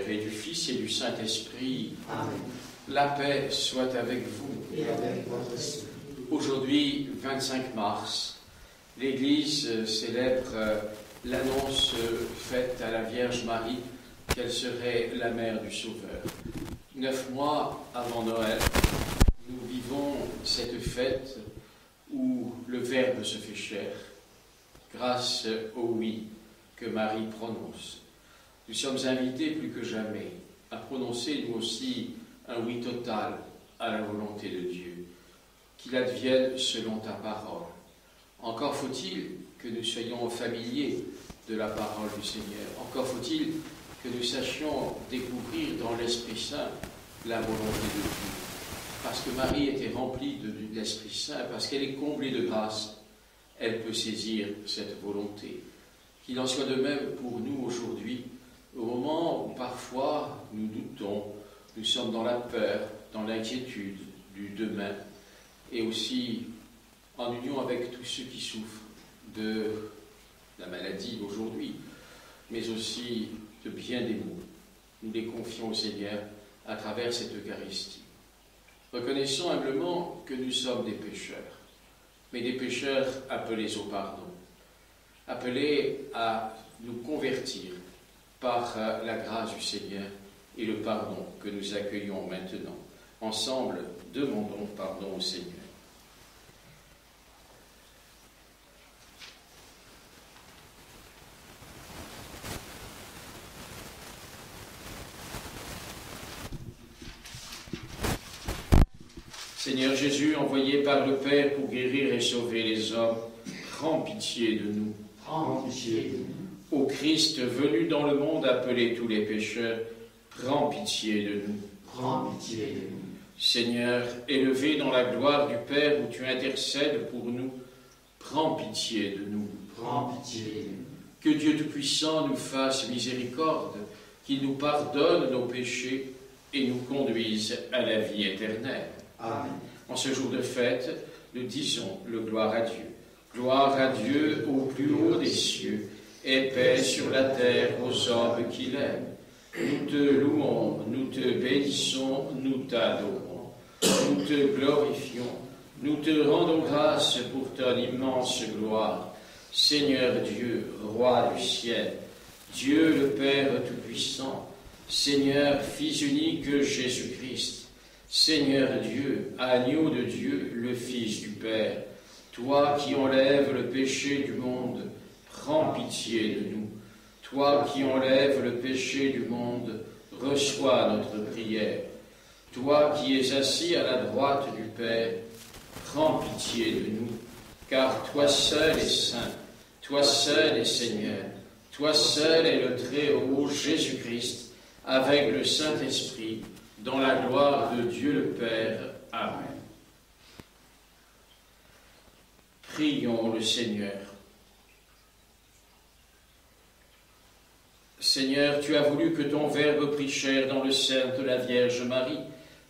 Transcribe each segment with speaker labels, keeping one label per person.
Speaker 1: Père, et du Fils et du Saint-Esprit.
Speaker 2: Amen.
Speaker 1: La paix soit avec vous.
Speaker 2: Et avec votre esprit.
Speaker 1: Aujourd'hui, 25 mars, l'Église célèbre l'annonce faite à la Vierge Marie qu'elle serait la mère du Sauveur. 9 mois avant Noël, nous vivons cette fête où le Verbe se fait chair, grâce au oui que Marie prononce. Nous sommes invités plus que jamais à prononcer nous aussi un oui total à la volonté de Dieu, qu'il advienne selon ta parole. Encore faut-il que nous soyons familiers de la parole du Seigneur. Encore faut-il que nous sachions découvrir dans l'Esprit Saint la volonté de Dieu. Parce que Marie était remplie de l'Esprit Saint, parce qu'elle est comblée de grâce, elle peut saisir cette volonté. Qu'il en soit de même pour nous aujourd'hui, au moment où parfois nous doutons, nous sommes dans la peur, dans l'inquiétude du demain, et aussi en union avec tous ceux qui souffrent de la maladie d'aujourd'hui, mais aussi de bien des maux. Nous les confions au Seigneur à travers cette Eucharistie. Reconnaissons humblement que nous sommes des pécheurs, mais des pécheurs appelés au pardon, appelés à nous convertir par la grâce du Seigneur et le pardon que nous accueillons maintenant. Ensemble, demandons pardon au Seigneur. Seigneur Jésus, envoyé par le Père pour guérir et sauver les hommes, prends pitié de nous.
Speaker 2: Prends pitié de nous.
Speaker 1: Ô Christ, venu dans le monde appeler tous les pécheurs, prends pitié de nous.
Speaker 2: Prends pitié de nous.
Speaker 1: Seigneur, élevé dans la gloire du Père où tu intercèdes pour nous, prends pitié de nous.
Speaker 2: Prends pitié de nous.
Speaker 1: Que Dieu Tout-Puissant nous fasse miséricorde, qu'il nous pardonne nos péchés et nous conduise à la vie éternelle.
Speaker 2: Amen.
Speaker 1: En ce jour de fête, nous disons le gloire à Dieu. Gloire à Dieu au plus haut des cieux, et paix sur la terre aux hommes qu'il aime. Nous te louons, nous te bénissons, nous t'adorons. Nous te glorifions, nous te rendons grâce pour ton immense gloire. Seigneur Dieu, Roi du ciel, Dieu le Père Tout-Puissant, Seigneur Fils unique Jésus-Christ, Seigneur Dieu, agneau de Dieu, le Fils du Père, toi qui enlèves le péché du monde, prends pitié de nous. Toi qui enlèves le péché du monde, reçois notre prière. Toi qui es assis à la droite du Père, prends pitié de nous, car toi seul es saint, toi seul es Seigneur, toi seul es le Très-Haut Jésus-Christ, avec le Saint-Esprit, dans la gloire de Dieu le Père. Amen. Prions le Seigneur. Seigneur, tu as voulu que ton Verbe prit chair dans le sein de la Vierge Marie,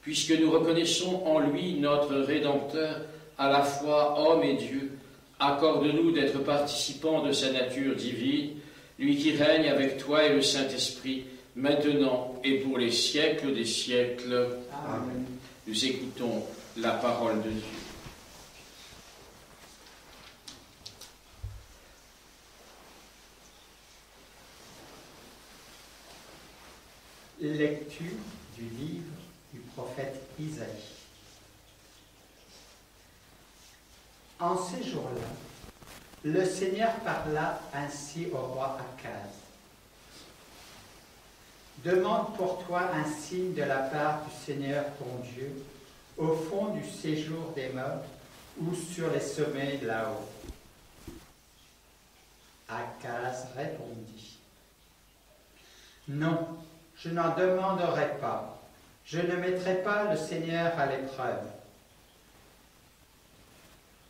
Speaker 1: puisque nous reconnaissons en lui notre Rédempteur, à la fois homme et Dieu. Accorde-nous d'être participants de sa nature divine, lui qui règne avec toi et le Saint-Esprit, maintenant et pour les siècles des siècles.
Speaker 2: Amen.
Speaker 1: Nous écoutons la parole de Dieu.
Speaker 3: Lecture du livre du prophète Isaïe. En ces jours-là, le Seigneur parla ainsi au roi Akaz. Demande pour toi un signe de la part du Seigneur ton Dieu, au fond du séjour des morts ou sur les sommets là-haut. Akaz répondit. Non, je n'en demanderai pas. Je ne mettrai pas le Seigneur à l'épreuve.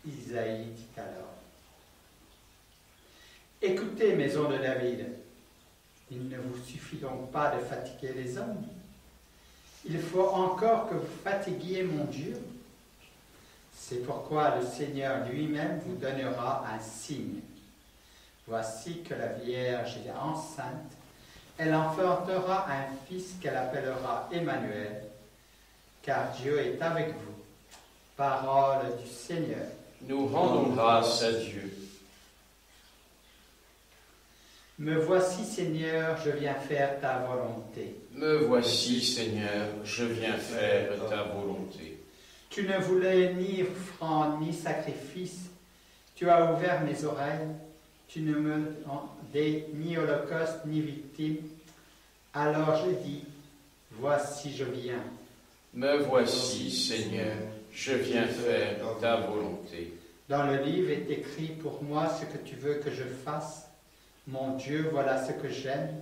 Speaker 3: Isaïe dit alors. Écoutez, maison de David, il ne vous suffit donc pas de fatiguer les hommes. Il faut encore que vous fatiguiez mon Dieu. C'est pourquoi le Seigneur lui-même vous donnera un signe. Voici que la Vierge est enceinte Elle enfantera un fils qu'elle appellera Emmanuel, car Dieu est avec vous. Parole du Seigneur.
Speaker 1: Nous rendons grâce à Dieu.
Speaker 3: Me voici, Seigneur, je viens faire ta volonté.
Speaker 1: Me voici, Seigneur, je viens faire ta volonté.
Speaker 3: Tu ne voulais ni offrande ni sacrifice. Tu as ouvert mes oreilles. Tu ne me demandais ni holocauste ni victime. Alors je dis, voici, je viens.
Speaker 1: Me voici, Seigneur, je viens faire ta volonté.
Speaker 3: Dans le livre est écrit pour moi ce que tu veux que je fasse. Mon Dieu, voilà ce que j'aime.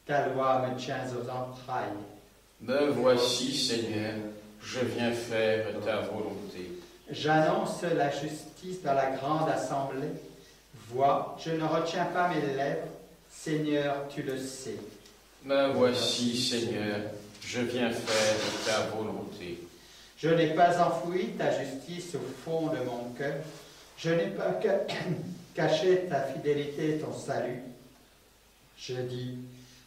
Speaker 3: Ta loi me tient aux entrailles.
Speaker 1: Me voici, Seigneur, je viens faire ta volonté.
Speaker 3: J'annonce la justice dans la grande assemblée. Vois, je ne retiens pas mes lèvres. Seigneur, tu le sais.
Speaker 1: Me voici, Seigneur, je viens faire ta volonté.
Speaker 3: Je n'ai pas enfoui ta justice au fond de mon cœur. Je n'ai pas caché ta fidélité et ton salut. Je dis,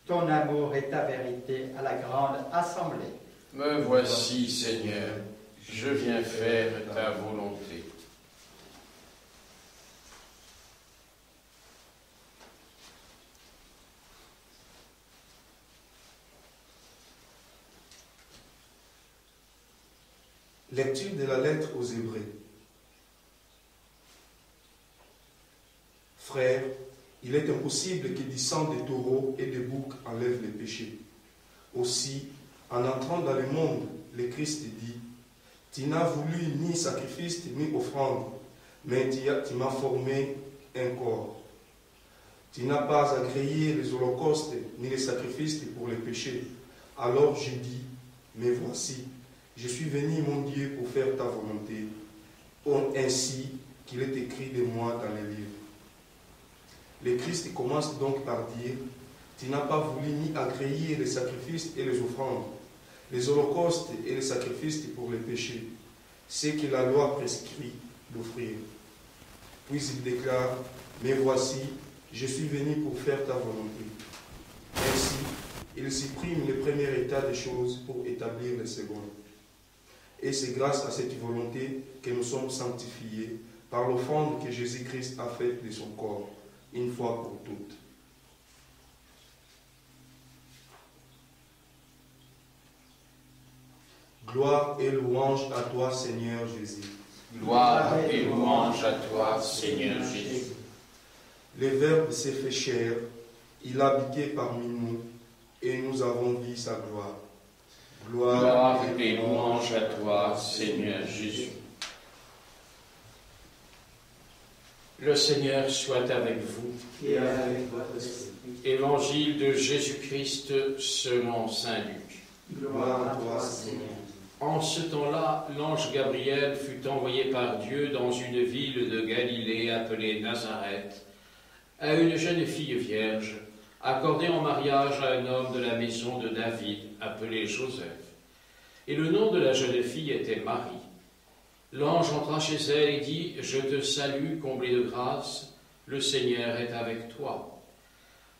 Speaker 3: ton amour et ta vérité à la grande assemblée.
Speaker 1: Me voici, Seigneur, je viens faire ta volonté.
Speaker 4: Lecture de la lettre aux Hébreux. Frères, il est impossible que du sang de taureaux et de boucs enlève les péchés. Aussi, en entrant dans le monde, le Christ dit, tu n'as voulu ni sacrifice ni offrande, mais tu m'as formé un corps. Tu n'as pas agréé les holocaustes ni les sacrifices pour les péchés. Alors je dis, mais voici, je suis venu, mon Dieu, pour faire ta volonté, ainsi qu'il est écrit de moi dans les livres. Le Christ commence donc par dire, tu n'as pas voulu ni agréer les sacrifices et les offrandes, les holocaustes et les sacrifices pour les péchés, ce que la loi prescrit d'offrir. Puis il déclare, mais voici, je suis venu pour faire ta volonté. Ainsi, il supprime le premier état des choses pour établir le second. Et c'est grâce à cette volonté que nous sommes sanctifiés par l'offrande que Jésus-Christ a faite de son corps, une fois pour toutes. Gloire et louange à toi, Seigneur Jésus.
Speaker 1: Gloire et louange à toi, Seigneur Jésus.
Speaker 4: Le Verbe s'est fait chair, il a habité parmi nous, et nous avons vu sa gloire.
Speaker 1: Gloire et louange à toi, Seigneur Jésus. Le Seigneur soit avec vous.
Speaker 2: Et avec votre esprit.
Speaker 1: Évangile de Jésus-Christ selon saint Luc.
Speaker 2: Gloire à toi, Seigneur.
Speaker 1: En ce temps-là, l'ange Gabriel fut envoyé par Dieu dans une ville de Galilée appelée Nazareth, à une jeune fille vierge, accordée en mariage à un homme de la maison de David, appelé Joseph. Et le nom de la jeune fille était Marie. L'ange entra chez elle et dit, « Je te salue, comblée de grâce, le Seigneur est avec toi. »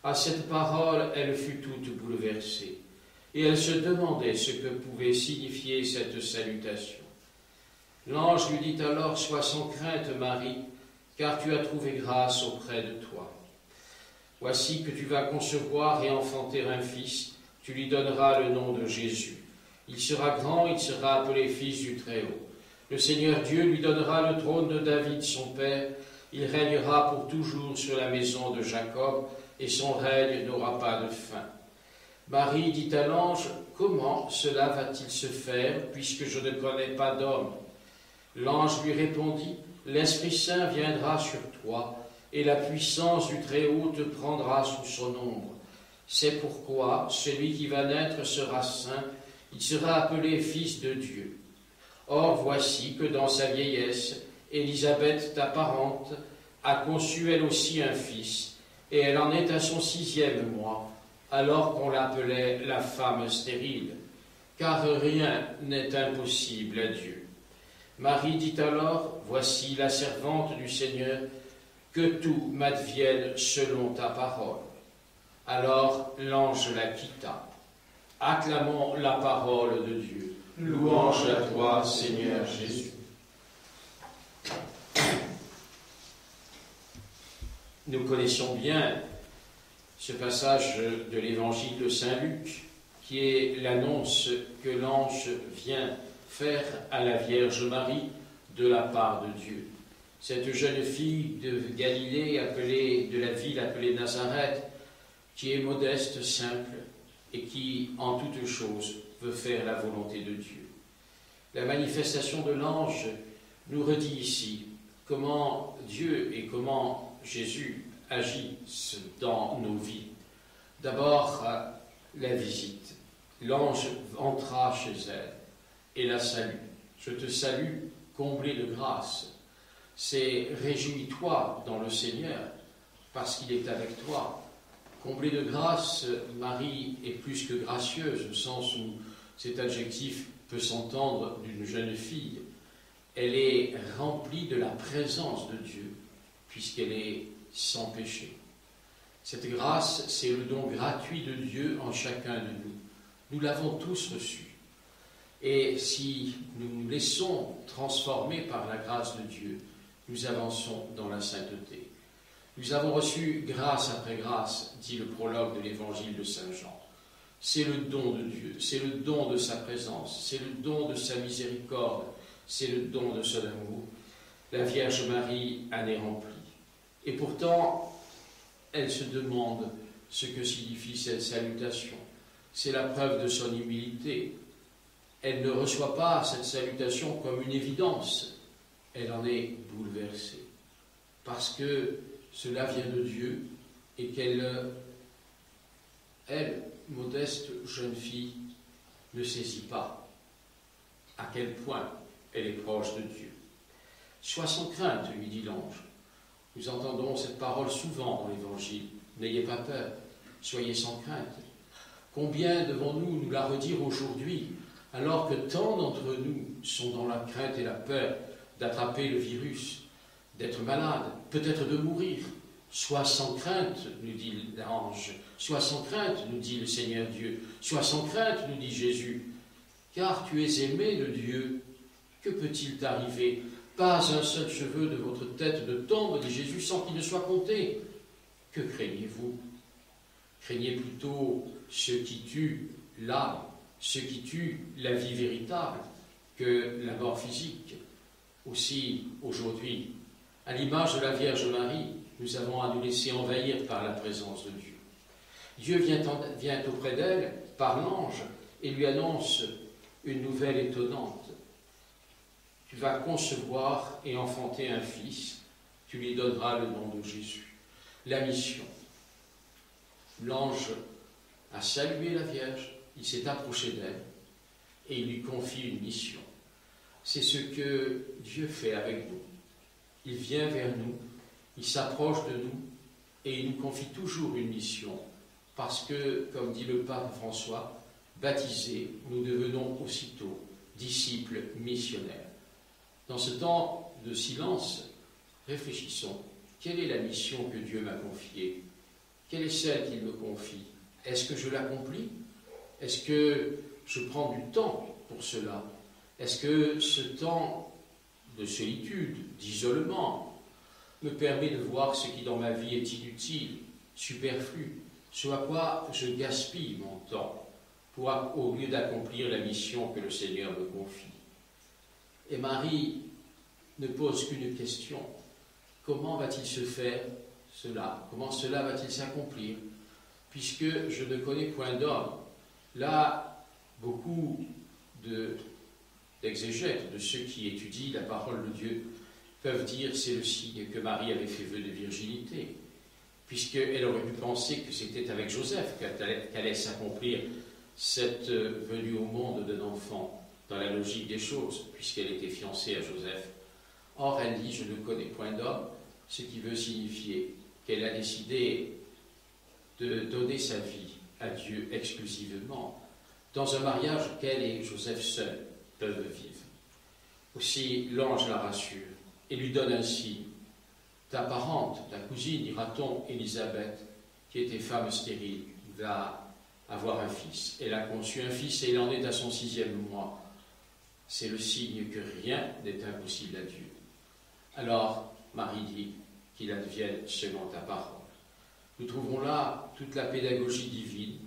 Speaker 1: À cette parole, elle fut toute bouleversée, et elle se demandait ce que pouvait signifier cette salutation. L'ange lui dit alors, « Sois sans crainte, Marie, car tu as trouvé grâce auprès de toi. Voici que tu vas concevoir et enfanter un fils, tu lui donneras le nom de Jésus. Il sera grand, il sera appelé fils du Très-Haut. Le Seigneur Dieu lui donnera le trône de David, son père. Il régnera pour toujours sur la maison de Jacob, et son règne n'aura pas de fin. » Marie dit à l'ange, « Comment cela va-t-il se faire, puisque je ne connais pas d'homme ?» L'ange lui répondit, « L'Esprit Saint viendra sur toi, et la puissance du Très-Haut te prendra sous son ombre. C'est pourquoi celui qui va naître sera saint, il sera appelé fils de Dieu. Or voici que dans sa vieillesse, Élisabeth, ta parente, a conçu elle aussi un fils, et elle en est à son 6e mois, alors qu'on l'appelait la femme stérile, car rien n'est impossible à Dieu. Marie dit alors, « Voici la servante du Seigneur, que tout m'advienne selon ta parole. » Alors l'ange la quitta. Acclamons la parole de Dieu. Louange à toi, Seigneur Jésus. Nous connaissons bien ce passage de l'évangile de Saint Luc, qui est l'annonce que l'ange vient faire à la Vierge Marie de la part de Dieu. Cette jeune fille de Galilée, de la ville appelée Nazareth, qui est modeste, simple, et qui, en toutes choses, veut faire la volonté de Dieu. La manifestation de l'ange nous redit ici comment Dieu et comment Jésus agissent dans nos vies. D'abord, la visite. L'ange entra chez elle et la salue. Je te salue, comblée de grâce. C'est réjouis-toi dans le Seigneur, parce qu'il est avec toi. Comblée de grâce, Marie est plus que gracieuse, au sens où cet adjectif peut s'entendre d'une jeune fille. Elle est remplie de la présence de Dieu, puisqu'elle est sans péché. Cette grâce, c'est le don gratuit de Dieu en chacun de nous. Nous l'avons tous reçu. Et si nous nous laissons transformer par la grâce de Dieu, nous avançons dans la sainteté. Nous avons reçu grâce après grâce, dit le prologue de l'évangile de Saint Jean. C'est le don de Dieu, c'est le don de sa présence, c'est le don de sa miséricorde, c'est le don de son amour. La Vierge Marie en est remplie. Et pourtant, elle se demande ce que signifie cette salutation. C'est la preuve de son humilité. Elle ne reçoit pas cette salutation comme une évidence. Elle en est bouleversée. Parce que cela vient de Dieu et qu'elle, modeste jeune fille, ne saisit pas à quel point elle est proche de Dieu. Sois sans crainte, lui dit l'ange. Nous entendons cette parole souvent dans l'Évangile. N'ayez pas peur, soyez sans crainte. Combien devons-nous nous la redire aujourd'hui, alors que tant d'entre nous sont dans la crainte et la peur d'attraper le virus, d'être malade, peut-être de mourir. Sois sans crainte, nous dit l'ange. Sois sans crainte, nous dit le Seigneur Dieu. Sois sans crainte, nous dit Jésus. Car tu es aimé de Dieu. Que peut-il t'arriver? Pas un seul cheveu de votre tête ne tombe, dit Jésus, sans qu'il ne soit compté. Que craignez-vous? Craignez plutôt ce qui tue l'âme, ce qui tue la vie véritable, que la mort physique. Aussi, aujourd'hui, à l'image de la Vierge Marie, nous avons à nous laisser envahir par la présence de Dieu. Dieu vient auprès d'elle par l'ange et lui annonce une nouvelle étonnante. Tu vas concevoir et enfanter un fils, tu lui donneras le nom de Jésus. La mission. L'ange a salué la Vierge, il s'est approché d'elle et il lui confie une mission. C'est ce que Dieu fait avec nous. Il vient vers nous, il s'approche de nous et il nous confie toujours une mission. Parce que, comme dit le pape François, baptisés, nous devenons aussitôt disciples missionnaires. Dans ce temps de silence, réfléchissons. Quelle est la mission que Dieu m'a confiée? Quelle est celle qu'il me confie? Est-ce que je l'accomplis? Est-ce que je prends du temps pour cela? Est-ce que ce temps de solitude, d'isolement, me permet de voir ce qui dans ma vie est inutile, superflu, ce à quoi je gaspille mon temps, au lieu d'accomplir la mission que le Seigneur me confie? Et Marie ne pose qu'une question. Comment va-t-il se faire cela? Comment cela va-t-il s'accomplir? Puisque je ne connais point d'homme. Là, beaucoup d'exégètes, de ceux qui étudient la parole de Dieu, peuvent dire c'est le signe que Marie avait fait vœu de virginité, puisqu'elle aurait pu penser que c'était avec Joseph qu'allait s'accomplir cette venue au monde d'un enfant, dans la logique des choses, puisqu'elle était fiancée à Joseph. Or, elle dit « je ne connais point d'homme », ce qui veut signifier qu'elle a décidé de donner sa vie à Dieu exclusivement, dans un mariage qu'elle et Joseph seuls peuvent vivre. Aussi, l'ange la rassure et lui donne un signe. Ta parente, ta cousine, dira-t-on, Élisabeth, qui était femme stérile, va avoir un fils. Elle a conçu un fils et il en est à son 6e mois. C'est le signe que rien n'est impossible à Dieu. Alors, Marie dit qu'il advienne selon ta parole. Nous trouvons là toute la pédagogie divine,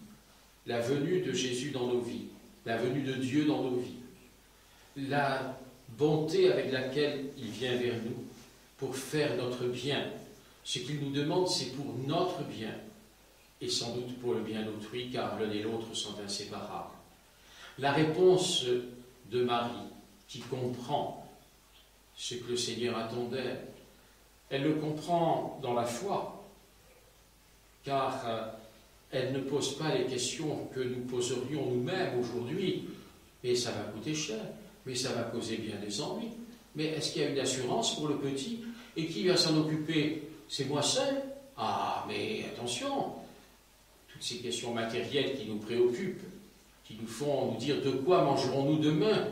Speaker 1: la venue de Jésus dans nos vies, la venue de Dieu dans nos vies, la bonté avec laquelle il vient vers nous pour faire notre bien. Ce qu'il nous demande, c'est pour notre bien, et sans doute pour le bien d'autrui, car l'un et l'autre sont inséparables. La réponse de Marie, qui comprend ce que le Seigneur attend d'elle, elle le comprend dans la foi, car elle ne pose pas les questions que nous poserions nous-mêmes aujourd'hui. Mais ça va coûter cher, mais ça va causer bien des ennuis. Mais est-ce qu'il y a une assurance pour le petit? Et qui va s'en occuper? C'est moi seul? Ah, mais attention, toutes ces questions matérielles qui nous préoccupent, qui nous font nous dire de quoi mangerons-nous demain,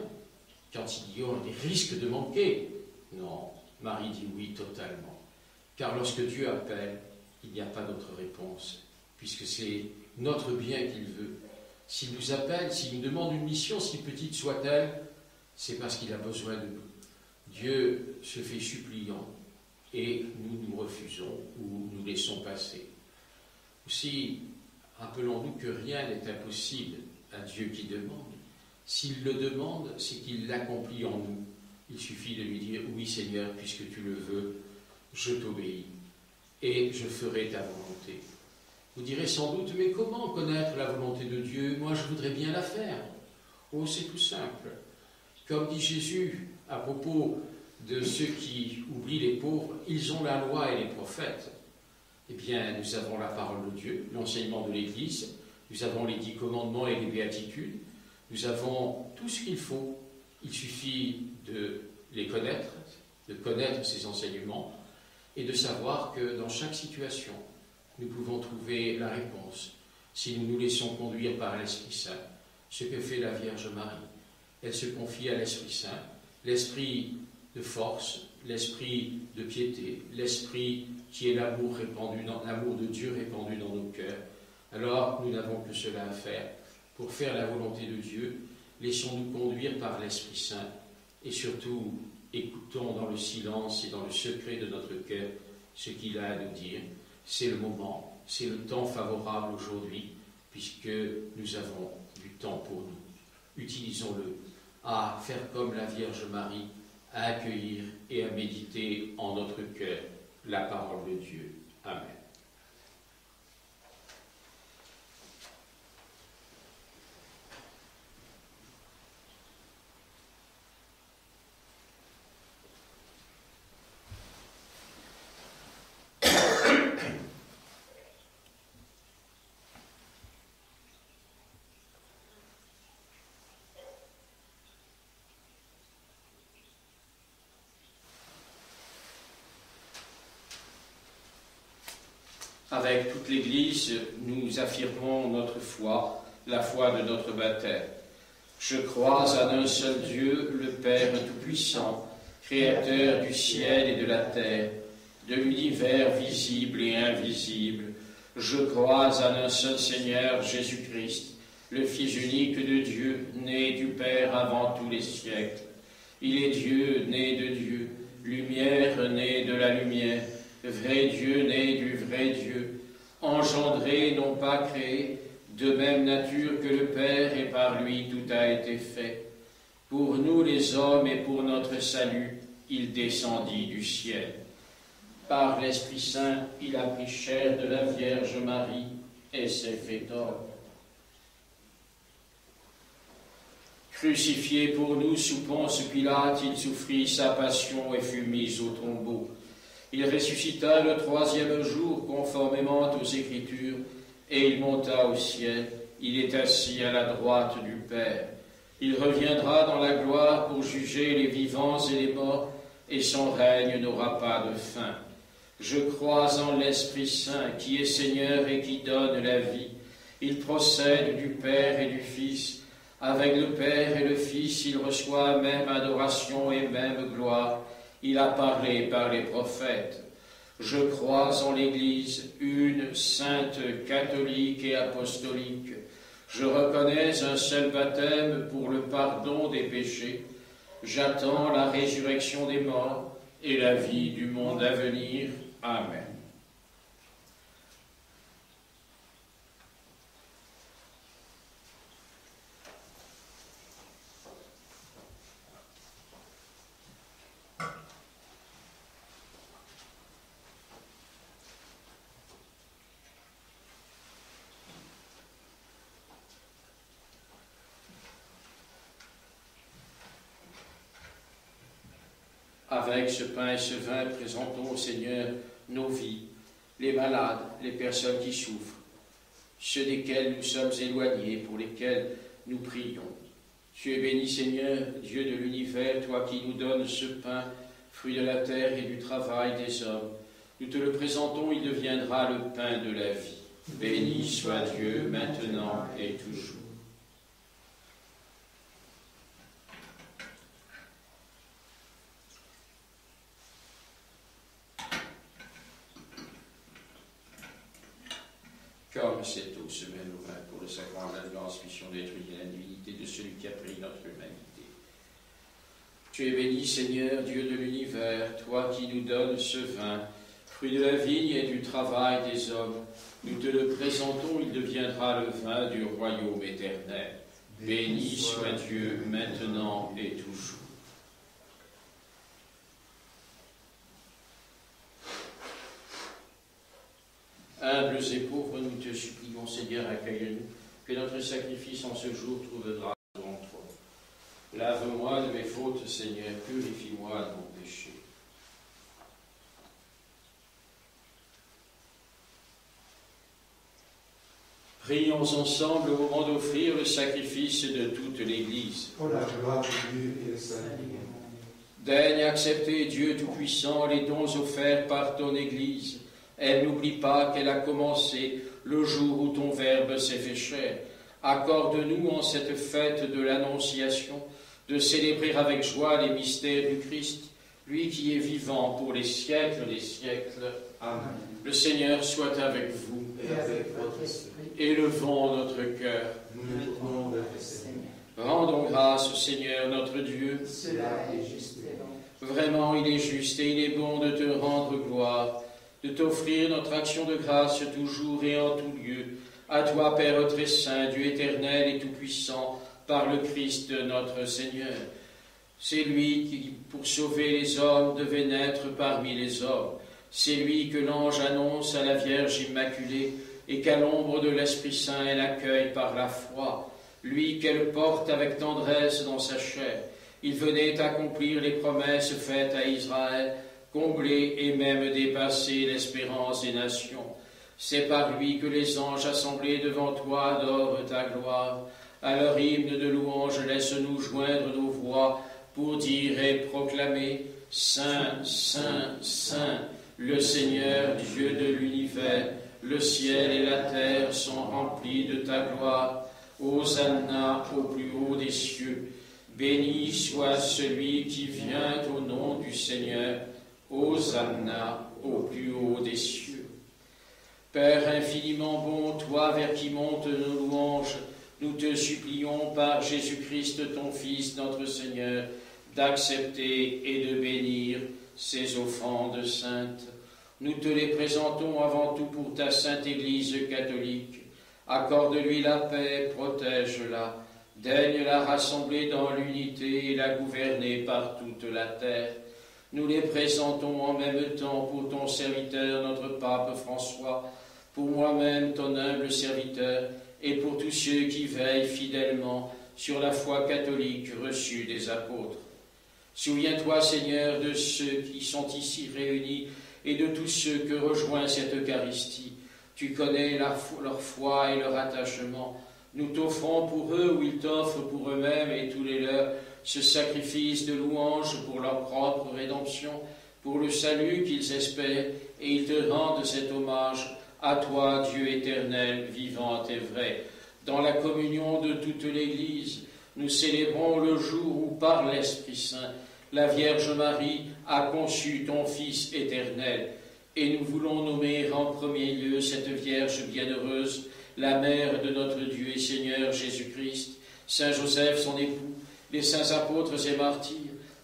Speaker 1: quand il y a des risques de manquer. Non, Marie dit oui totalement. Car lorsque Dieu appelle, il n'y a pas d'autre réponse, puisque c'est notre bien qu'il veut. S'il nous appelle, s'il nous demande une mission, si petite soit-elle, c'est parce qu'il a besoin de nous. Dieu se fait suppliant et nous nous refusons ou nous laissons passer. Aussi, rappelons-nous que rien n'est impossible à Dieu qui demande. S'il le demande, c'est qu'il l'accomplit en nous. Il suffit de lui dire « Oui Seigneur, puisque tu le veux, je t'obéis et je ferai ta volonté. » Vous direz sans doute « Mais comment connaître la volonté de Dieu? Moi, je voudrais bien la faire. » Oh, c'est tout simple. Comme dit Jésus à propos de ceux qui oublient les pauvres, ils ont la loi et les prophètes. Eh bien, nous avons la parole de Dieu, l'enseignement de l'Église, nous avons les 10 commandements et les béatitudes, nous avons tout ce qu'il faut. Il suffit de les connaître, de connaître ces enseignements et de savoir que dans chaque situation, nous pouvons trouver la réponse si nous nous laissons conduire par l'Esprit Saint. Ce que fait la Vierge Marie. Elle se confie à l'Esprit Saint, l'Esprit de force, l'Esprit de piété, l'Esprit qui est l'amour de Dieu répandu dans nos cœurs. Alors, nous n'avons que cela à faire. Pour faire la volonté de Dieu, laissons-nous conduire par l'Esprit Saint et surtout, écoutons dans le silence et dans le secret de notre cœur ce qu'il a à nous dire. C'est le moment, c'est le temps favorable aujourd'hui, puisque nous avons du temps pour nous. Utilisons-le à faire comme la Vierge Marie, à accueillir et à méditer en notre cœur la parole de Dieu. Amen. Avec toute l'Église, nous affirmons notre foi, la foi de notre baptême. Je crois en un seul Dieu, le Père Tout-Puissant, Créateur du ciel et de la terre, de l'univers visible et invisible. Je crois en un seul Seigneur, Jésus-Christ, le Fils unique de Dieu, né du Père avant tous les siècles. Il est Dieu, né de Dieu, lumière née de la lumière, vrai Dieu né du vrai Dieu, engendré, non pas créé, de même nature que le Père, et par lui tout a été fait. Pour nous les hommes et pour notre salut, il descendit du ciel. Par l'Esprit Saint, il a pris chair de la Vierge Marie et s'est fait homme. Crucifié pour nous sous Ponce Pilate, il souffrit sa passion et fut mis au tombeau. Il ressuscita le 3e jour, conformément aux Écritures, et il monta au ciel. Il est assis à la droite du Père. Il reviendra dans la gloire pour juger les vivants et les morts, et son règne n'aura pas de fin. Je crois en l'Esprit Saint, qui est Seigneur et qui donne la vie. Il procède du Père et du Fils. Avec le Père et le Fils, il reçoit même adoration et même gloire. Il a parlé par les prophètes. Je crois en l'Église, une sainte, catholique et apostolique. Je reconnais un seul baptême pour le pardon des péchés. J'attends la résurrection des morts et la vie du monde à venir. Amen. Avec ce pain et ce vin, présentons au Seigneur nos vies, les malades, les personnes qui souffrent, ceux desquels nous sommes éloignés, pour lesquels nous prions. Tu es béni, Seigneur, Dieu de l'univers, toi qui nous donnes ce pain, fruit de la terre et du travail des hommes. Nous te le présentons, il deviendra le pain de la vie. Béni soit Dieu, maintenant et toujours. Comme cette eau se mêle au vin pour le sacrement de la transmission d'être unis à la divinité de celui qui a pris notre humanité. Tu es béni, Seigneur, Dieu de l'univers, toi qui nous donnes ce vin, fruit de la vigne et du travail des hommes. Nous te le présentons, il deviendra le vin du royaume éternel. Béni soit Dieu, maintenant et toujours. Humbles et pauvres, nous te supplions, Seigneur, accueille-nous, que notre sacrifice en ce jour trouve grâce devant toi. Lave-moi de mes fautes, Seigneur, purifie-moi de mon péché. Prions ensemble au moment d'offrir le sacrifice de toute l'Église.
Speaker 2: Pour la gloire de Dieu et le salut.
Speaker 1: Daigne accepter, Dieu Tout-Puissant, les dons offerts par ton Église. Elle n'oublie pas qu'elle a commencé le jour où ton Verbe s'est fait chair. Accorde-nous en cette fête de l'Annonciation de célébrer avec joie les mystères du Christ, lui qui est vivant pour les siècles des siècles.
Speaker 2: Amen.
Speaker 1: Le Seigneur soit avec vous.
Speaker 2: Et avec votre esprit.
Speaker 1: Élevons notre cœur.
Speaker 2: Nous nous tournons vers le Seigneur.
Speaker 1: Rendons grâce au Seigneur notre Dieu.
Speaker 2: Cela est juste et bon.
Speaker 1: Vraiment, il est juste et il est bon de te rendre gloire, de t'offrir notre action de grâce toujours et en tout lieu. À toi, Père très saint, Dieu éternel et tout-puissant, par le Christ notre Seigneur. C'est lui qui, pour sauver les hommes, devait naître parmi les hommes. C'est lui que l'ange annonce à la Vierge Immaculée et qu'à l'ombre de l'Esprit Saint elle accueille par la foi. Lui qu'elle porte avec tendresse dans sa chair. Il venait accomplir les promesses faites à Israël, combler et même dépasser l'espérance des nations. C'est par lui que les anges assemblés devant toi adorent ta gloire. À leur hymne de louange, laisse-nous joindre nos voix pour dire et proclamer « Saint, Saint, Saint, le Seigneur, Dieu de l'univers, le ciel et la terre sont remplis de ta gloire. Hosanna au plus haut des cieux. Béni soit celui qui vient au nom du Seigneur. Hosanna au plus haut des cieux. » Père infiniment bon, toi vers qui montent nos louanges, nous te supplions par Jésus-Christ, ton Fils, notre Seigneur, d'accepter et de bénir ces offrandes saintes. Nous te les présentons avant tout pour ta sainte Église catholique. Accorde-lui la paix, protège-la, daigne la rassembler dans l'unité et la gouverner par toute la terre. Nous les présentons en même temps pour ton serviteur, notre pape François, pour moi-même, ton humble serviteur, et pour tous ceux qui veillent fidèlement sur la foi catholique reçue des apôtres. Souviens-toi, Seigneur, de ceux qui sont ici réunis et de tous ceux que rejoint cette Eucharistie. Tu connais leur foi et leur attachement. Nous t'offrons pour eux ou ils t'offrent pour eux-mêmes et tous les leurs ce sacrifice de louange pour leur propre rédemption, pour le salut qu'ils espèrent, et ils te rendent cet hommage à toi, Dieu éternel, vivant et vrai. Dans la communion de toute l'Église, nous célébrons le jour où, par l'Esprit Saint, la Vierge Marie a conçu ton Fils éternel. Et nous voulons nommer en premier lieu cette Vierge bienheureuse, la mère de notre Dieu et Seigneur Jésus-Christ, Saint Joseph, son époux, les saints apôtres et martyrs,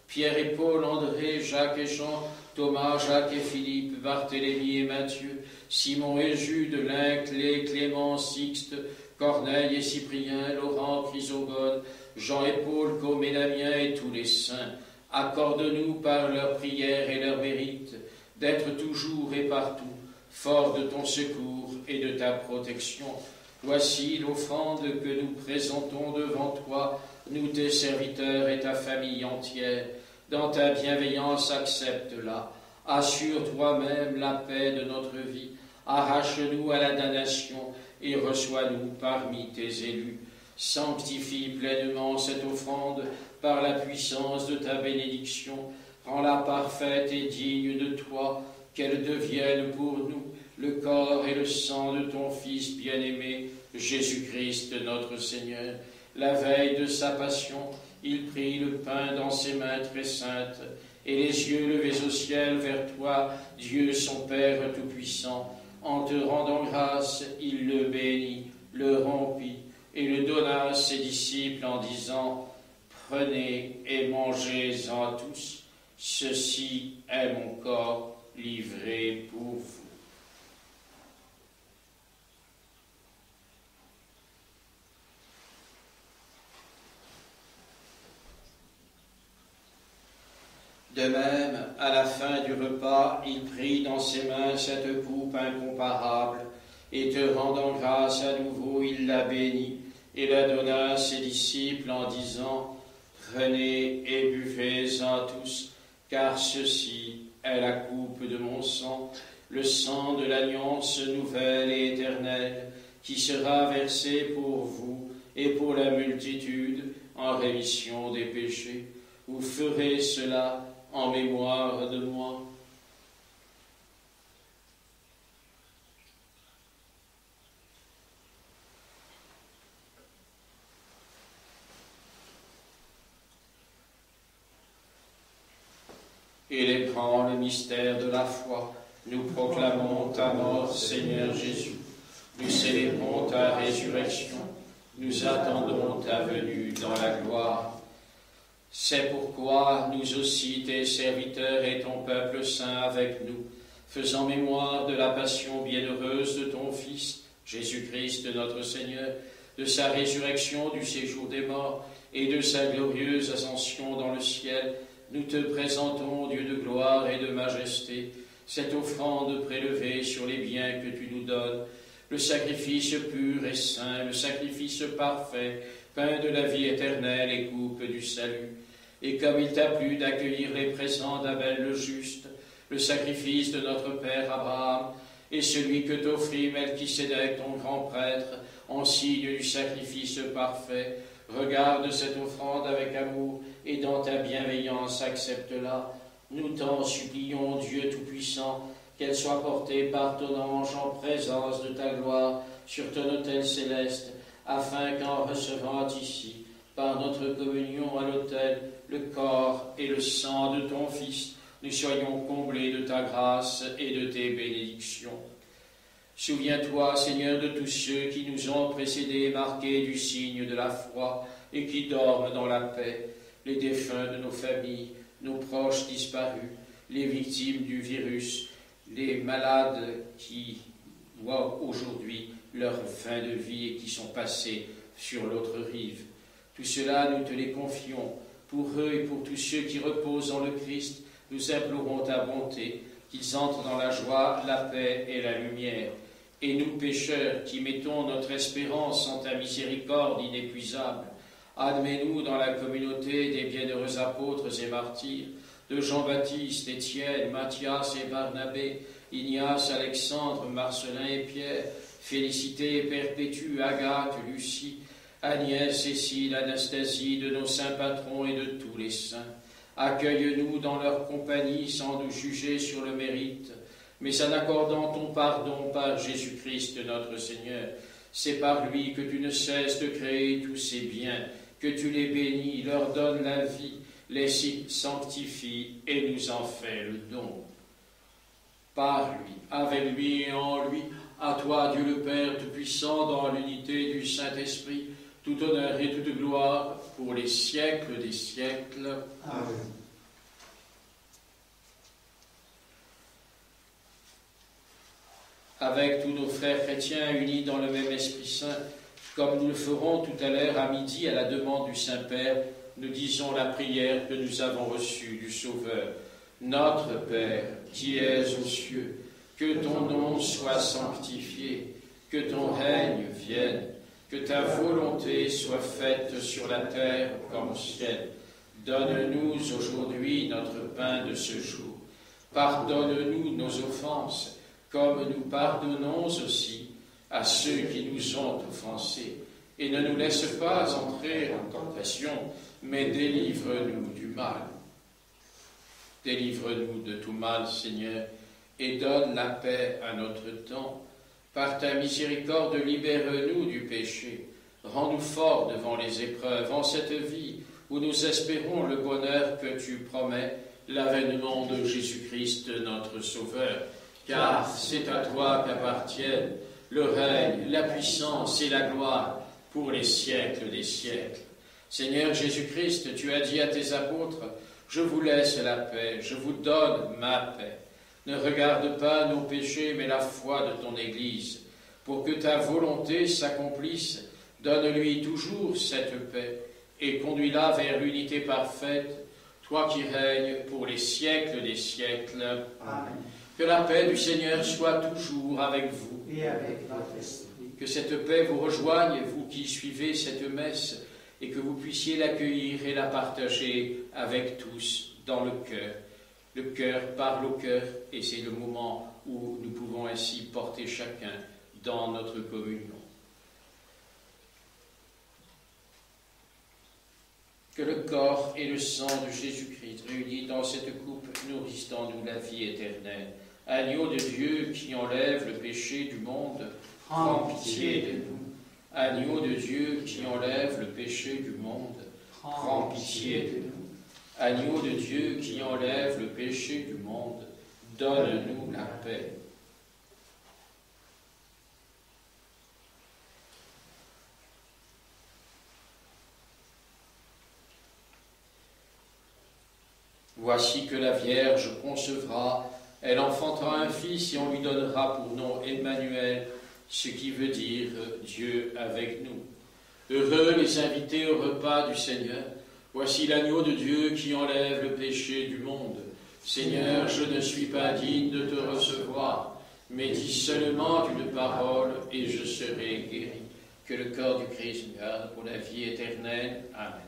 Speaker 1: Pierre et Paul, André, Jacques et Jean, Thomas, Jacques et Philippe, Barthélemy et Matthieu, Simon et Jude, Lin, Clément, Sixte, Corneille et Cyprien, Laurent, Chrysogone, Jean et Paul, Côme et Damien et tous les saints. Accorde-nous par leurs prières et leurs mérites d'être toujours et partout fort de ton secours et de ta protection. Voici l'offrande que nous présentons devant toi, nous tes serviteurs et ta famille entière. Dans ta bienveillance, accepte-la. Assure toi-même la paix de notre vie. Arrache-nous à la damnation et reçois-nous parmi tes élus. Sanctifie pleinement cette offrande par la puissance de ta bénédiction. Rends-la parfaite et digne de toi, qu'elle devienne pour nous le corps et le sang de ton Fils bien-aimé, Jésus-Christ notre Seigneur. La veille de sa passion, il prit le pain dans ses mains très saintes, et les yeux levés au ciel vers toi, Dieu son Père Tout-Puissant. En te rendant grâce, il le bénit, le rompit, et le donna à ses disciples en disant : Prenez et mangez-en tous, ceci est mon corps livré pour vous. De même, à la fin du repas, il prit dans ses mains cette coupe incomparable, et te rendant grâce à nouveau, il la bénit, et la donna à ses disciples en disant : Prenez et buvez-en tous, car ceci est la coupe de mon sang, le sang de l'alliance nouvelle et éternelle, qui sera versé pour vous et pour la multitude en rémission des péchés. Vous ferez cela en mémoire de moi. Célébrant le mystère de la foi, nous proclamons ta mort, Seigneur Jésus. Nous célébrons ta résurrection. Nous attendons ta venue dans la gloire. C'est pourquoi nous aussi, tes serviteurs et ton peuple saint avec nous, faisant mémoire de la passion bienheureuse de ton Fils, Jésus-Christ notre Seigneur, de sa résurrection du séjour des morts et de sa glorieuse ascension dans le ciel, nous te présentons, Dieu de gloire et de majesté, cette offrande prélevée sur les biens que tu nous donnes, le sacrifice pur et saint, le sacrifice parfait, pain de la vie éternelle et coupe du salut. Et comme il t'a plu d'accueillir les présents d'Abel le juste, le sacrifice de notre père Abraham, et celui que t'offrit Melchisédek, ton grand prêtre, en signe du sacrifice parfait, regarde cette offrande avec amour, et dans ta bienveillance accepte-la. Nous t'en supplions, Dieu Tout-Puissant, qu'elle soit portée par ton ange en présence de ta gloire sur ton autel céleste, afin qu'en recevant ici, par notre communion à l'autel, le corps et le sang de ton Fils, nous soyons comblés de ta grâce et de tes bénédictions. Souviens-toi, Seigneur, de tous ceux qui nous ont précédés, marqués du signe de la foi, et qui dorment dans la paix, les défunts de nos familles, nos proches disparus, les victimes du virus, les malades qui voient aujourd'hui leur fin de vie et qui sont passés sur l'autre rive. Tout cela, nous te les confions. Pour eux et pour tous ceux qui reposent en le Christ, nous implorons ta bonté, qu'ils entrent dans la joie, la paix et la lumière. Et nous, pécheurs, qui mettons notre espérance en ta miséricorde inépuisable, admets-nous dans la communauté des bienheureux apôtres et martyrs, de Jean-Baptiste, Étienne, Matthias et Barnabé, Ignace, Alexandre, Marcelin et Pierre, Félicité, Perpétue, Agathe, Lucie, Agnès, Cécile, Anastasie, de nos saints patrons et de tous les saints. Accueille-nous dans leur compagnie sans nous juger sur le mérite, mais en accordant ton pardon par Jésus-Christ notre Seigneur. C'est par lui que tu ne cesses de créer tous ces biens, que tu les bénis, leur donnes la vie, les sanctifies et nous en fais le don. par lui, avec lui et en lui, à toi, Dieu le Père Tout-Puissant, dans l'unité du Saint-Esprit, tout honneur et toute gloire pour les siècles des siècles.
Speaker 2: Amen.
Speaker 1: Avec tous nos frères chrétiens unis dans le même Esprit Saint, comme nous le ferons tout à l'heure à midi à la demande du Saint-Père, nous disons la prière que nous avons reçue du Sauveur. Notre Père, qui es aux cieux, que ton nom soit sanctifié, que ton règne vienne, que ta volonté soit faite sur la terre comme au ciel. Donne-nous aujourd'hui notre pain de ce jour. Pardonne-nous nos offenses, comme nous pardonnons aussi à ceux qui nous ont offensés. Et ne nous laisse pas entrer en tentation, mais délivre-nous du mal. Délivre-nous de tout mal, Seigneur, et donne la paix à notre temps. Par ta miséricorde, libère-nous du péché. Rends-nous forts devant les épreuves, en cette vie où nous espérons le bonheur que tu promets, l'avènement de Jésus-Christ, notre Sauveur. Car c'est à toi qu'appartiennent le règne, la puissance et la gloire pour les siècles des siècles. Seigneur Jésus-Christ, tu as dit à tes apôtres, « Je vous laisse la paix, je vous donne ma paix. Ne regarde pas nos péchés, mais la foi de ton Église. Pour que ta volonté s'accomplisse, donne-lui toujours cette paix et conduis-la vers l'unité parfaite, toi qui règnes pour les siècles des siècles.
Speaker 3: Amen.
Speaker 1: Que la paix du Seigneur soit toujours avec vous.
Speaker 3: Et avec votre esprit.
Speaker 1: Que cette paix vous rejoigne, vous qui suivez cette messe, et que vous puissiez l'accueillir et la partager avec tous dans le cœur. Le cœur parle au cœur, et c'est le moment où nous pouvons ainsi porter chacun dans notre communion. Que le corps et le sang de Jésus-Christ réunis dans cette coupe nourrissent en nous la vie éternelle. Agneau de Dieu qui enlève le péché du monde, prends pitié de nous. Agneau de Dieu qui enlève le péché du monde, prends pitié de nous. Agneau de Dieu qui enlève le péché du monde, donne-nous la paix. Voici que la Vierge concevra, elle enfantera un fils et on lui donnera pour nom Emmanuel, ce qui veut dire Dieu avec nous. Heureux les invités au repas du Seigneur. Voici l'agneau de Dieu qui enlève le péché du monde. Seigneur, je ne suis pas digne de te recevoir, mais dis seulement une parole et je serai guéri. Que le corps du Christ me garde pour la vie éternelle. Amen.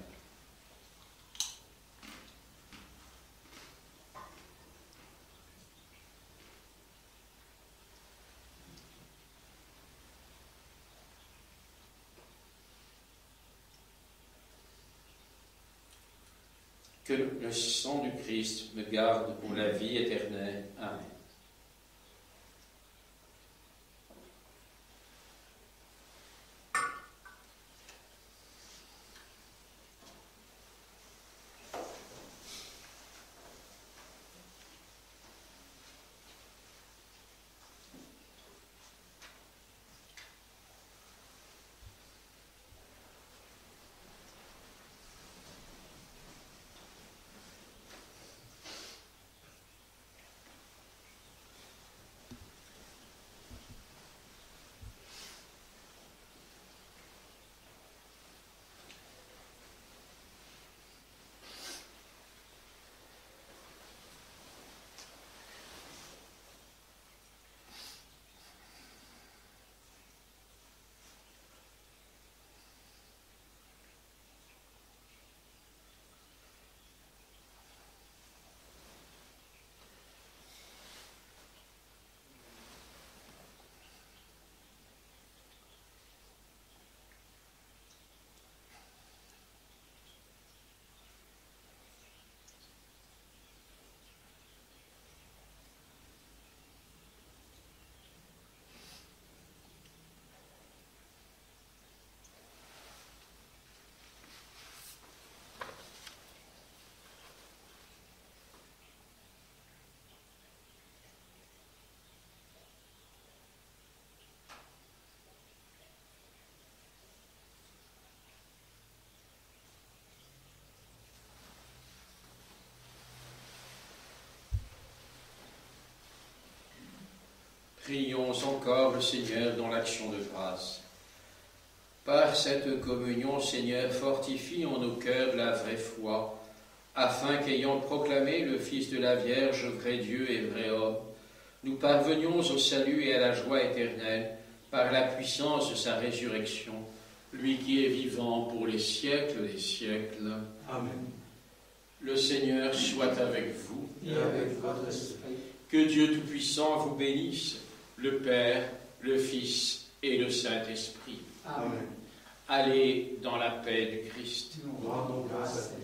Speaker 1: Que le sang du Christ me garde pour la vie éternelle. Amen. annonce encore le Seigneur dans l'action de grâce. Par cette communion, Seigneur, fortifie en nos cœurs la vraie foi, afin qu'ayant proclamé le Fils de la Vierge, vrai Dieu et vrai homme, nous parvenions au salut et à la joie éternelle par la puissance de sa résurrection, lui qui est vivant pour les siècles des siècles.
Speaker 2: Amen.
Speaker 1: Le Seigneur soit avec vous.
Speaker 2: Et avec votre esprit.
Speaker 1: Que Dieu Tout-Puissant vous bénisse, le Père, le Fils et le Saint-Esprit.
Speaker 2: Amen.
Speaker 1: Allez dans la paix du Christ.
Speaker 2: Nous rendons grâce à Dieu.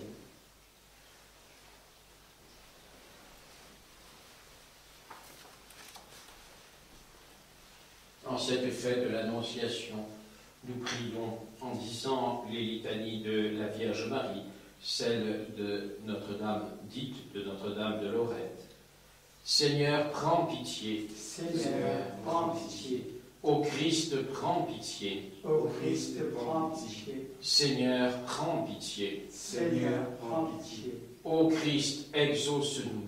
Speaker 1: En cette fête de l'Annonciation, nous prions en disant les litanies de la Vierge Marie, celle de Notre-Dame, dite de Notre-Dame de Lorette. Seigneur, prends pitié.
Speaker 3: Seigneur, prends pitié.
Speaker 1: Ô Christ, prends pitié.
Speaker 3: Ô Christ, prends pitié.
Speaker 1: Seigneur, prends pitié.
Speaker 3: Seigneur, prends pitié.
Speaker 1: Ô Christ, exauce-nous.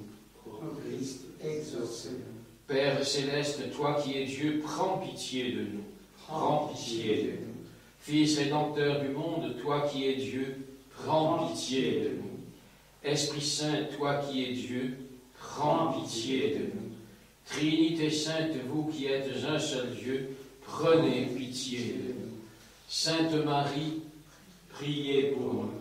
Speaker 3: Ô Christ, exauce-nous.
Speaker 1: Père céleste, toi qui es Dieu, prends pitié de nous. Prends pitié de nous. Fils rédempteur du monde, toi qui es Dieu, prends pitié de nous. Esprit Saint, toi qui es Dieu, prends pitié de nous. Trinité sainte, vous qui êtes un seul Dieu, prenez pitié de nous. Sainte Marie, priez pour nous.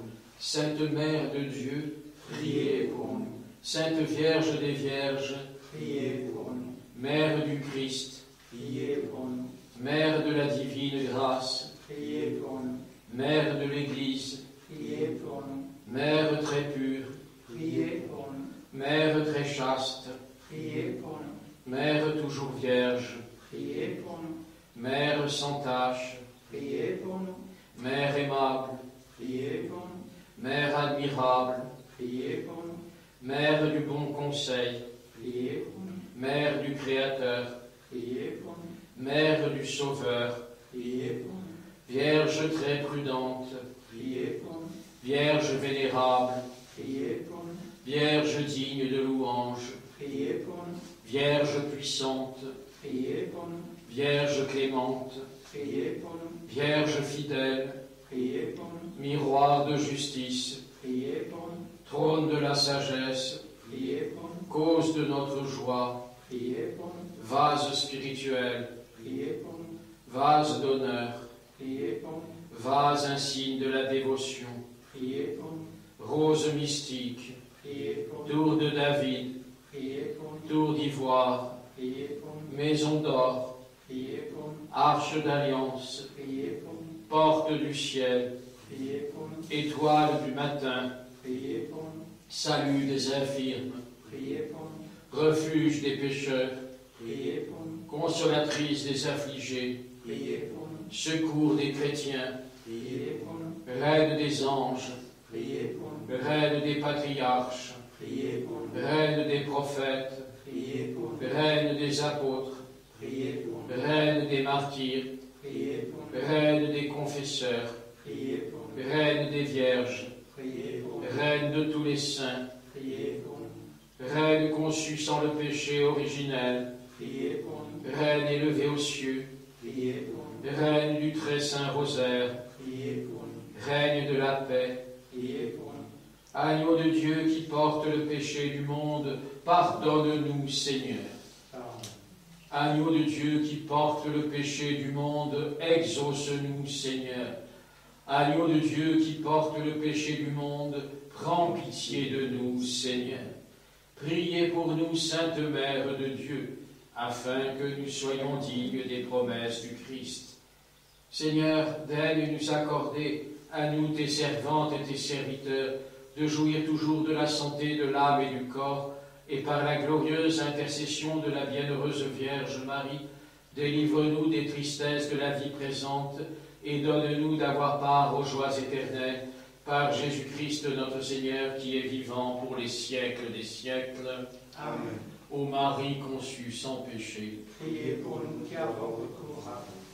Speaker 1: Sainte Mère de Dieu, priez pour nous. Sainte Vierge des Vierges,
Speaker 3: Priez pour nous.
Speaker 1: Mère du Christ,
Speaker 3: Priez pour nous.
Speaker 1: Mère de la divine grâce,
Speaker 3: Priez pour nous.
Speaker 1: Mère de l'Église,
Speaker 3: Priez pour nous.
Speaker 1: Mère très pure,
Speaker 3: Priez pour nous.
Speaker 1: Mère très chaste,
Speaker 3: Priez pour nous.
Speaker 1: Mère toujours vierge,
Speaker 3: Priez pour nous.
Speaker 1: Mère sans tache,
Speaker 3: Priez pour nous.
Speaker 1: Mère aimable,
Speaker 3: Priez pour nous.
Speaker 1: Mère admirable,
Speaker 3: Priez pour nous.
Speaker 1: Mère du bon conseil,
Speaker 3: Priez pour nous.
Speaker 1: Mère du Créateur,
Speaker 3: Priez pour nous.
Speaker 1: Mère du Sauveur,
Speaker 3: Priez pour nous.
Speaker 1: Vierge très prudente,
Speaker 3: Priez pour nous.
Speaker 1: Vierge vénérable,
Speaker 3: Priez pour nous.
Speaker 1: Vierge digne de louange,
Speaker 3: Priez pour nous.
Speaker 1: Vierge puissante,
Speaker 3: Priez pour nous.
Speaker 1: Vierge clémente,
Speaker 3: Priez pour nous.
Speaker 1: Vierge fidèle,
Speaker 3: Priez pour nous.
Speaker 1: miroir de justice,
Speaker 3: Priez pour nous.
Speaker 1: trône de la sagesse,
Speaker 3: Priez pour nous.
Speaker 1: cause de notre joie,
Speaker 3: Priez pour nous.
Speaker 1: vase spirituel,
Speaker 3: Priez pour nous.
Speaker 1: vase d'honneur,
Speaker 3: Priez pour nous.
Speaker 1: vase insigne de la dévotion,
Speaker 3: Priez pour nous.
Speaker 1: rose mystique,
Speaker 3: Priez pour nous.
Speaker 1: tour de David,
Speaker 3: Priez pour nous.
Speaker 1: tour d'ivoire,
Speaker 3: Priez pour nous.
Speaker 1: maison d'or,
Speaker 3: Priez pour nous.
Speaker 1: arche d'alliance,
Speaker 3: Priez pour nous.
Speaker 1: porte du ciel,
Speaker 3: Priez pour nous.
Speaker 1: étoile du matin,
Speaker 3: Priez pour nous.
Speaker 1: salut des infirmes,
Speaker 3: Priez pour nous.
Speaker 1: refuge des pécheurs,
Speaker 3: Priez pour nous.
Speaker 1: consolatrice des affligés,
Speaker 3: Priez pour nous.
Speaker 1: secours des chrétiens,
Speaker 3: Priez pour nous.
Speaker 1: reine des anges,
Speaker 3: Priez pour nous.
Speaker 1: reine des patriarches,
Speaker 3: Priez pour nous.
Speaker 1: reine des prophètes,
Speaker 3: Priez pour nous.
Speaker 1: reine des apôtres,
Speaker 3: Priez pour nous.
Speaker 1: reine des martyrs,
Speaker 3: Priez pour nous.
Speaker 1: reine des confesseurs,
Speaker 3: Priez pour nous.
Speaker 1: reine des vierges,
Speaker 3: Priez pour nous.
Speaker 1: reine de tous les saints,
Speaker 3: Priez pour nous.
Speaker 1: reine conçue sans le péché originel,
Speaker 3: Priez pour nous.
Speaker 1: reine élevée aux cieux,
Speaker 3: Priez pour nous.
Speaker 1: reine du très saint rosaire,
Speaker 3: Priez pour nous.
Speaker 1: règne de la paix,
Speaker 3: Priez pour nous.
Speaker 1: agneau de Dieu qui porte le péché du monde, pardonne-nous, Seigneur. Agneau de Dieu qui porte le péché du monde, exauce-nous, Seigneur. Agneau de Dieu qui porte le péché du monde, prends pitié de nous, Seigneur. Priez pour nous, Sainte Mère de Dieu, afin que nous soyons dignes des promesses du Christ. Seigneur, daigne nous accorder, à nous, tes servantes et tes serviteurs, de jouir toujours de la santé de l'âme et du corps, et par la glorieuse intercession de la bienheureuse Vierge Marie, délivre-nous des tristesses de la vie présente, et donne-nous d'avoir part aux joies éternelles, par Jésus-Christ notre Seigneur, qui est vivant pour les siècles des siècles.
Speaker 3: Amen.
Speaker 1: Ô Marie conçue sans péché,
Speaker 3: Priez pour nous qui avons recours à vous.